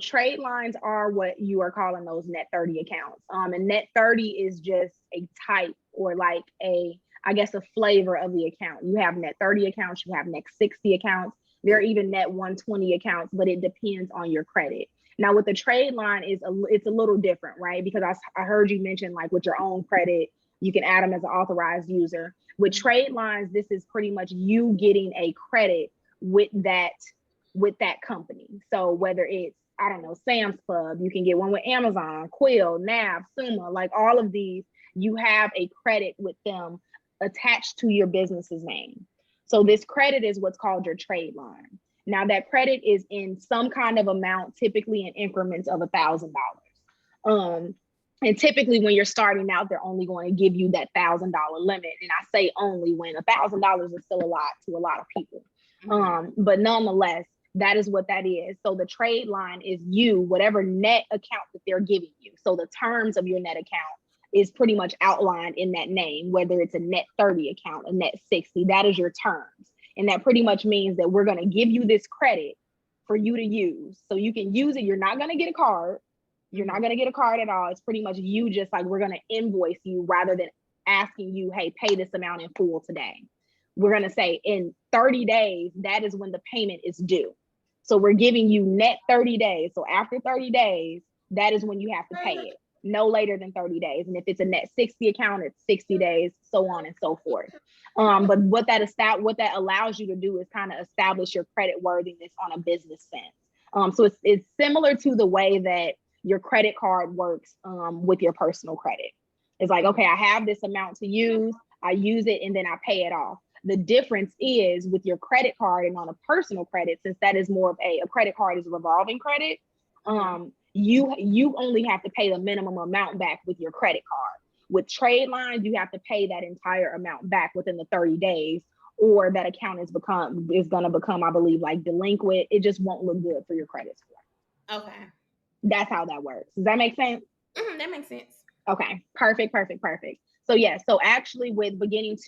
Trade lines are what you are calling those NET30 accounts. And NET30 is just a type, or like I guess a flavor of the account. You have NET30 accounts, you have NET60 accounts, there are even NET120 accounts, but it depends on your credit. Now with the trade line, it's a little different, right? Because I heard you mention, like, with your own credit, you can add them as an authorized user. With trade lines, this is pretty much you getting a credit with that company. So whether it's, I don't know, Sam's Club, you can get one with Amazon, Quill, Nav, Suma, like all of these, you have a credit with them attached to your business's name. So this credit is what's called your trade line. Now that credit is in some kind of amount, typically in increments of $1,000. And typically when you're starting out, they're only going to give you that $1,000 limit. And I say only when $1,000 is still a lot to a lot of people. But nonetheless, that is what that is. So the trade line is whatever net account that they're giving you. So the terms of your net account is pretty much outlined in that name, whether it's a NET30 account, a NET60, that is your terms. And that pretty much means that we're going to give you this credit for you to use. So you can use it. You're not going to get a card. You're not going to get a card at all. It's pretty much you just like, we're going to invoice you rather than asking you, hey, pay this amount in full today. We're going to say in 30 days, that is when the payment is due. So we're giving you net 30 days. So after 30 days, that is when you have to pay it, no later than 30 days. And if it's a NET60 account, it's 60 days, so on and so forth. But what that allows you to do is kind of establish your credit worthiness on a business sense. So it's similar to the way that your credit card works with your personal credit. It's like, okay, I have this amount to use, I use it, and then I pay it off. The difference is with your credit card and on a personal credit, since that is more of a credit card is a revolving credit, you only have to pay the minimum amount back with your credit card. With trade lines, you have to pay that entire amount back within the 30 days, or that account is going to become, I believe, like delinquent. It just won't look good for your credit score. Okay. That's how that works. Does that make sense? That makes sense. Okay, perfect. So yeah, so actually with beginning to